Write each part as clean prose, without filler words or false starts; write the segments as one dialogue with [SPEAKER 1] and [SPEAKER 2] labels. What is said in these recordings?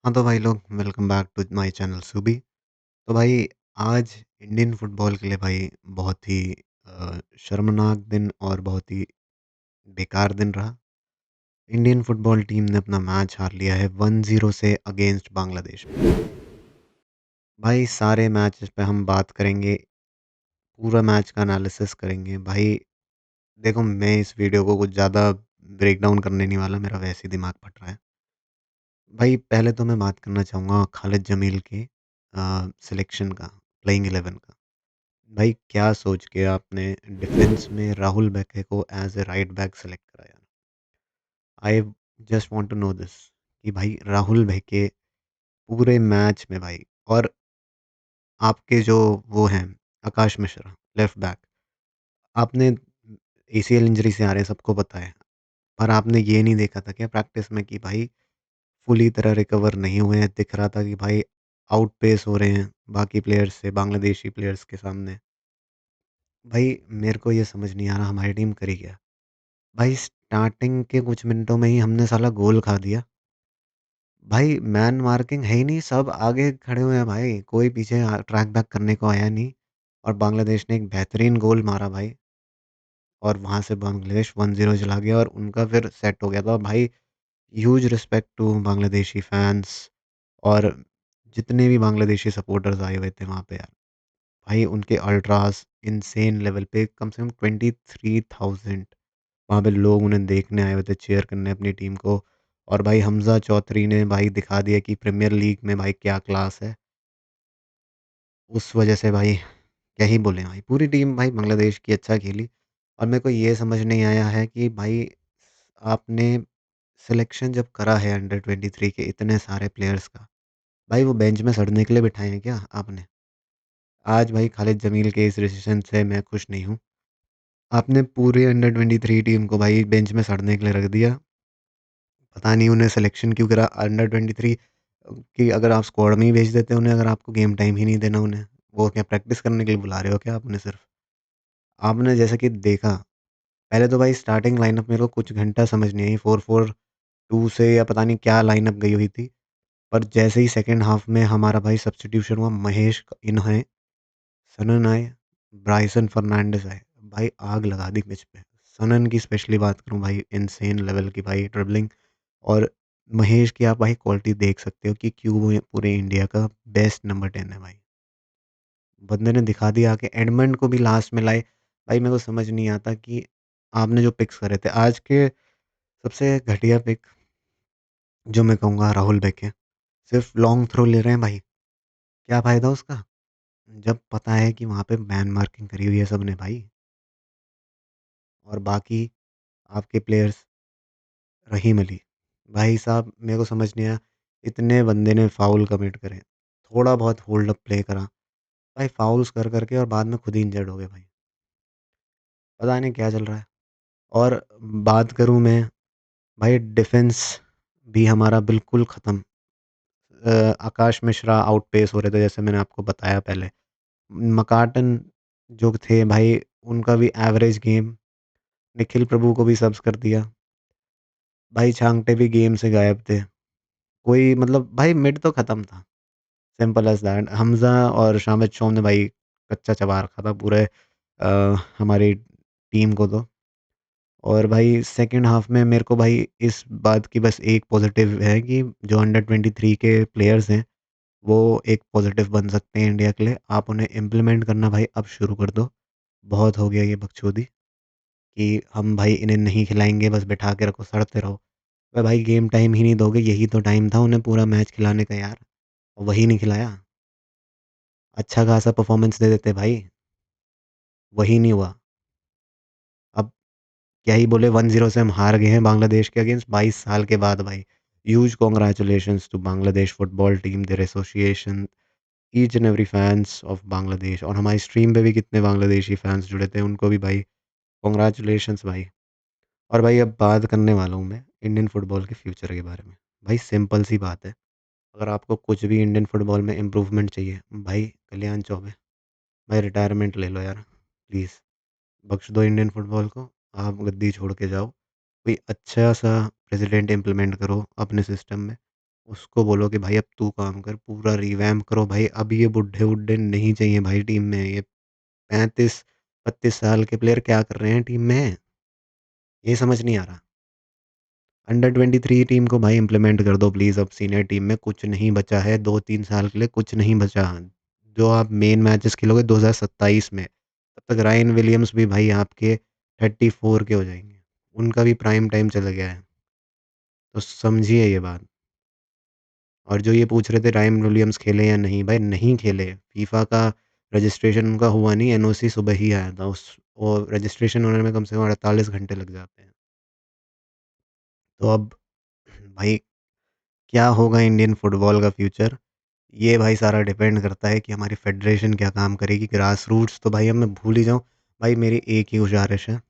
[SPEAKER 1] हाँ, तो भाई लोग welcome back to my channel सूबी। तो भाई आज इंडियन फुटबॉल के लिए भाई बहुत ही शर्मनाक दिन और बहुत ही बेकार दिन रहा। इंडियन फुटबॉल टीम ने अपना मैच हार लिया है 1-0 से अगेंस्ट बांग्लादेश में। भाई सारे मैचेस पे हम बात करेंगे, पूरा मैच का एनालिसिस करेंगे। भाई देखो मैं इस वीडियो को कुछ ज़्यादा ब्रेक डाउन करने नहीं वाला, मेरा वैसे ही दिमाग फट रहा है। भाई पहले तो मैं बात करना चाहूँगा खालिद जमील के सिलेक्शन का, प्लेइंग 11 का। भाई क्या सोच के आपने डिफेंस में राहुल भैक्के को as a right back select करा यार? I just want to know this कि भाई राहुल भैक्के पूरे मैच में भाई, और आपके जो वो हैं आकाश मिश्रा लेफ्ट बैक, आपने एसीएल इंजरी से आ रहे हैं सबको पता है। पर आपने ये नहीं देखा था क्या प्रैक्टिस में कि भाई फुली तरह रिकवर नहीं हुए हैं? दिख रहा था कि भाई आउट पेस हो रहे हैं बाकी प्लेयर्स से, बांग्लादेशी प्लेयर्स के सामने। भाई मेरे को ये समझ नहीं आ रहा हमारी टीम करी क्या? भाई स्टार्टिंग के कुछ मिनटों में ही हमने साला गोल खा दिया। भाई मैन मार्किंग है ही नहीं, सब आगे खड़े हुए हैं भाई, कोई पीछे ट्रैक बैक करने को आया नहीं। और बांग्लादेश ने एक बेहतरीन गोल मारा भाई, और वहाँ से बांग्लादेश 1-0 चला गया और उनका फिर सेट हो गया था भाई। Huge respect to Bangladeshi fans और जितने भी बांग्लादेशी सपोर्टर्स आए हुए थे वहाँ पे यार। भाई उनके अल्ट्रास इनसेन लेवल पे कम से कम 23,000 वहाँ पे लोग उन्हें देखने आए हुए थे, चीयर करने अपनी टीम को। और भाई हमज़ा चौधरी ने भाई दिखा दिया कि प्रीमियर लीग में भाई क्या क्लास है। उस वजह से भाई क्या ही बोलें भाई, पूरी टीम भाई बांग्लादेश की अच्छा खेली। और मेरे को ये समझ नहीं आया है कि भाई आपने सिलेक्शन जब करा है अंडर 23 के इतने सारे प्लेयर्स का, भाई वो बेंच में सड़ने के लिए बिठाए हैं क्या आपने? आज भाई खालिद जमील के इस डिसीजन से मैं खुश नहीं हूँ। आपने पूरे अंडर 23 टीम को भाई बेंच में सड़ने के लिए रख दिया। पता नहीं उन्हें सिलेक्शन क्यों करा अंडर 23 कि अगर आप स्क्वाड में ही भेज देते उन्हें, अगर आपको गेम टाइम ही नहीं देना उन्हें। वो क्या प्रैक्टिस करने के लिए बुला रहे हो क्या आप उन्हें सिर्फ़? आपने जैसा कि देखा, पहले तो भाई स्टार्टिंग लाइनअप मेरे को कुछ घंटा समझ नहीं आई, 4-4-2 से या पता नहीं क्या लाइनअप गई हुई थी। पर जैसे ही सेकंड हाफ में हमारा भाई सब्स्टिट्यूशन हुआ, महेश इन आए, सनन आए, ब्राइसन फर्नांडिस आए, भाई आग लगा दी पिच पे। सनन की स्पेशली बात करूँ भाई, इनसेन लेवल की भाई ड्रिबलिंग। और महेश की आप भाई क्वालिटी देख सकते हो कि क्यों वो पूरे इंडिया का बेस्ट नंबर 10 है भाई। बंदे ने दिखा दिया आके, एडमंड को भी लास्ट में लाए। भाई मेरे को समझ नहीं आता कि आपने जो पिक्स करे थे आज के सबसे घटिया पिक, जो मैं कहूँगा राहुल भैया सिर्फ लॉन्ग थ्रो ले रहे हैं भाई। क्या फ़ायदा उसका? जब पता है कि वहाँ पे मैन मार्किंग करी हुई है सबने भाई। और बाकी आपके प्लेयर्स, रहीम अली, भाई साहब मेरे को समझ नहीं आया, इतने बंदे ने फाउल कमिट करे, थोड़ा बहुत होल्ड अप प्ले करा, भाई फाउल्स कर करके और बाद में खुद ही इंजर्ड हो गए भाई। पता नहीं क्या चल रहा है। और बात करूँ मैं, भाई डिफेंस भी हमारा बिल्कुल ख़त्म। आकाश मिश्रा आउट पेस हो रहे थे जैसे मैंने आपको बताया पहले। मकाटन जो थे भाई, उनका भी एवरेज गेम। निखिल प्रभु को भी सब्स कर दिया। भाई छांगटे भी गेम से गायब थे। कोई मतलब भाई मिड तो ख़त्म था। Simple as that. हमज़ा और शामिद शोम ने भाई कच्चा चबा रखा था पूरे हमारी टीम को तो। और भाई सेकंड हाफ में मेरे को भाई इस बात की बस एक पॉज़िटिव है कि जो अंडर 23 के प्लेयर्स हैं, वो एक पॉज़िटिव बन सकते हैं इंडिया के लिए। आप उन्हें इम्प्लीमेंट करना भाई अब शुरू कर दो। बहुत हो गया ये बकचोदी कि हम भाई इन्हें नहीं खिलाएँगे, बस बिठा के रखो, सड़ते रहो। अबे भाई गेम टाइम ही नहीं दोगे, यही तो टाइम था उन्हें पूरा मैच खिलाने का यार, और वही नहीं खिलाया। अच्छा खासा परफ़ॉर्मेंस दे देते भाई, वही नहीं हुआ। अब क्या ही बोले, 1-0 से हम हार गए हैं बांग्लादेश के अगेंस्ट 22 साल के बाद भाई। Huge congratulations to Bangladesh football team, their association, each and every fans of Bangladesh. और हमारी स्ट्रीम पे भी कितने बांग्लादेशी फैन्स जुड़े थे, उनको भी भाई कांग्रेचुलेशंस भाई। और भाई अब बात करने वाला हूँ मैं इंडियन फुटबॉल के फ्यूचर के बारे में। भाई सिंपल सी बात है, अगर आपको कुछ भी इंडियन फुटबॉल में इम्प्रूवमेंट चाहिए, भाई कल्याण चौबे, भाई रिटायरमेंट ले लो यार प्लीज़। बख्श दो इंडियन फुटबॉल को, आप गद्दी छोड़ के जाओ। कोई अच्छा सा प्रेसिडेंट इम्प्लीमेंट करो अपने सिस्टम में। उसको बोलो कि भाई अब तू काम कर, पूरा रिवैम्प करो भाई, अब ये बुड्ढे-वुड्ढे नहीं चाहिए भाई टीम में, ये 35-32 साल के प्लेयर क्या कर रहे हैं टीम में? ये समझ नहीं आ रहा। अंडर 23 टीम को भाई इम्प्लीमेंट कर दो प्लीज़, अब सीनियर टीम में कुछ नहीं बचा है, 2-3 साल के लिए कुछ नहीं बचा। जो आप मेन मैचेस खेलोगे 2027 में, तब तक रायन विलियम्स भी भाई आपके 34 के हो जाएँगे। उनका भी प्राइम टाइम चला गया है, तो समझिए ये बात। और जो ये पूछ रहे थे रायन विलियम्स खेले या नहीं, भाई नहीं खेले। फीफा का रजिस्ट्रेशन उनका हुआ नहीं, एनओसी सुबह ही आया था। उस वो रजिस्ट्रेशन होने में कम से कम 48 घंटे लग जाते हैं। तो अब भाई क्या होगा इंडियन फुटबॉल का फ्यूचर? ये भाई सारा डिपेंड करता है कि हमारी फेडरेशन क्या काम करेगी। ग्रास रूट्स तो भाई अब मैं भूल ही जाऊँ। भाई मेरी एक ही गुज़ारिश है,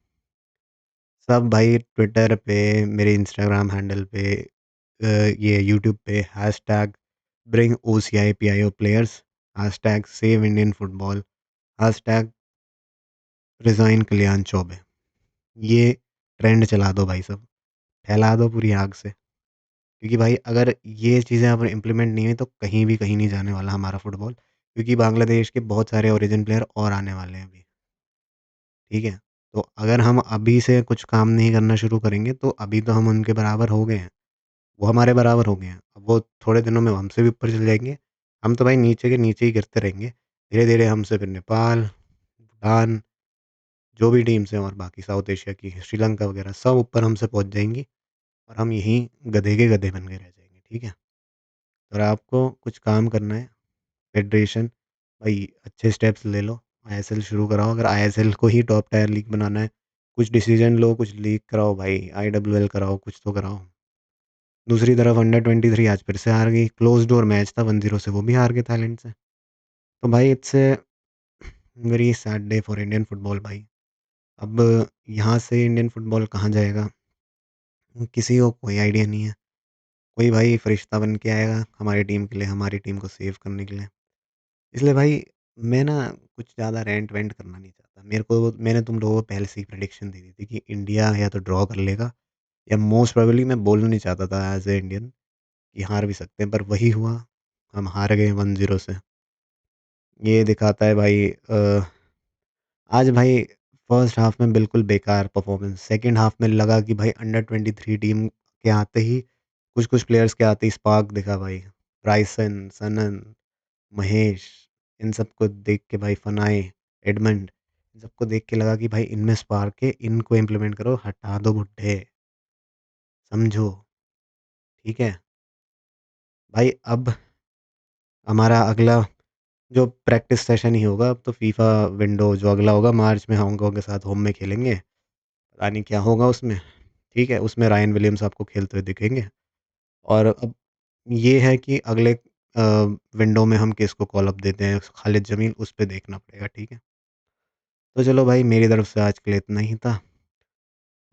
[SPEAKER 1] सब भाई ट्विटर पे, मेरे इंस्टाग्राम हैंडल पे, ये यूट्यूब पे hashtag bring OCI PIO players, hashtag save Indian football, hashtag resign Kalyan Chaubey. ये ट्रेंड चला दो भाई सब, फैला दो पूरी आग से। क्योंकि भाई अगर ये चीज़ें अब इम्प्लीमेंट नहीं हुई तो कहीं नहीं जाने वाला हमारा फुटबॉल। क्योंकि बांग्लादेश के बहुत सारे ओरिजिन प्लेयर और आने वाले हैं अभी, ठीक है? तो अगर हम अभी से कुछ काम नहीं करना शुरू करेंगे तो अभी तो हम उनके बराबर हो गए हैं, वो हमारे बराबर हो गए हैं। अब वो थोड़े दिनों में हमसे भी ऊपर चले जाएँगे, हम तो भाई नीचे के नीचे ही गिरते रहेंगे। धीरे-धीरे हमसे फिर नेपाल, भूटान, जो भी टीम्स हैं और बाकी साउथ एशिया की श्रीलंका वगैरह सब ऊपर हमसे पहुँच जाएँगी और हम यहीं गधे के गधे बन के रह जाएँगे, ठीक है? और आपको कुछ काम करना है, फेडरेशन भाई अच्छे स्टेप्स ले लो, आईएसएल शुरू कराओ, अगर आईएसएल को ही टॉप टायर लीग बनाना है, कुछ डिसीजन लो, कुछ लीग कराओ भाई, आईडब्ल्यूएल कराओ, कुछ तो कराओ। दूसरी तरफ अंडर 23 आज फिर से हार गई, क्लोज़ डोर मैच था 1-0 से, वो भी हार गए थाईलैंड से। तो भाई it's a very sad day for Indian football भाई। अब यहाँ से इंडियन फुटबॉल कहाँ जाएगा? किसी को कोई आइडिया नहीं है। कोई भाई फरिश्ता बन के आएगा हमारी टीम के लिए, हमारी टीम को सेव करने के लिए। इसलिए भाई मैं ना कुछ ज़्यादा रेंट वेंट करना नहीं चाहता। मैंने तुम लोगों को पहले से ही प्रेडिक्शन दे दी थी कि इंडिया या तो ड्रॉ कर लेगा या मोस्ट प्रोबेबली मैं बोलना नहीं चाहता था एज़ ए इंडियन कि हार भी सकते हैं, पर वही हुआ। हम हार गए 1-0 से। ये दिखाता है भाई आज भाई फर्स्ट हाफ में बिल्कुल बेकार परफॉर्मेंस। सेकंड हाफ में लगा कि भाई अंडर 23 टीम के आते ही कुछ-कुछ प्लेयर्स के आते ही स्पार्क दिखा भाई। ब्राइसन, सनन, महेश, इन सबको देख के भाई फनाय, एडमंड, इन सबको देख के लगा कि भाई इनमें स्पार्क है, इनको इम्प्लीमेंट करो, हटा दो बुड्ढे, समझो, ठीक है? भाई अब हमारा अगला जो प्रैक्टिस सेशन ही होगा, अब तो फीफा विंडो जो अगला होगा मार्च में हांगकांग के साथ होम में खेलेंगे। पता नहीं क्या होगा उसमें, ठीक है? उसमें रायन विलियम्स आपको खेलते हुए दिखेंगे और अब ये है कि अगले विंडो में हम किसको कॉल अप देते हैं, खालिद जमील, उस पे देखना पड़ेगा, ठीक है? तो चलो भाई मेरी तरफ से आज के लिए इतना ही था।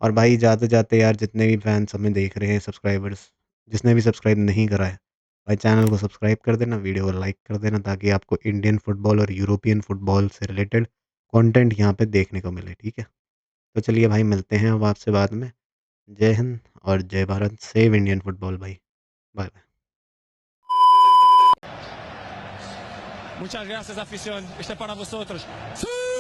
[SPEAKER 1] और भाई जाते-जाते यार जितने भी फैन्स हमें देख रहे हैं, सब्सक्राइबर्स, जिसने भी सब्सक्राइब नहीं करा है, भाई चैनल को सब्सक्राइब कर देना, वीडियो को लाइक कर देना ताकि आपको इंडियन फुटबॉल और यूरोपियन फुटबॉल से रिलेटेड कंटेंट यहाँ पे देखने को मिले, ठीक है? तो चलिए भाई मिलते हैं अब आपसे बाद में। जय हिंद और जय भारत, सेव इंडियन फुटबॉल भाई। Bye-bye.
[SPEAKER 2] Muchas gracias, afición. Este es para vosotros. ¡Sí!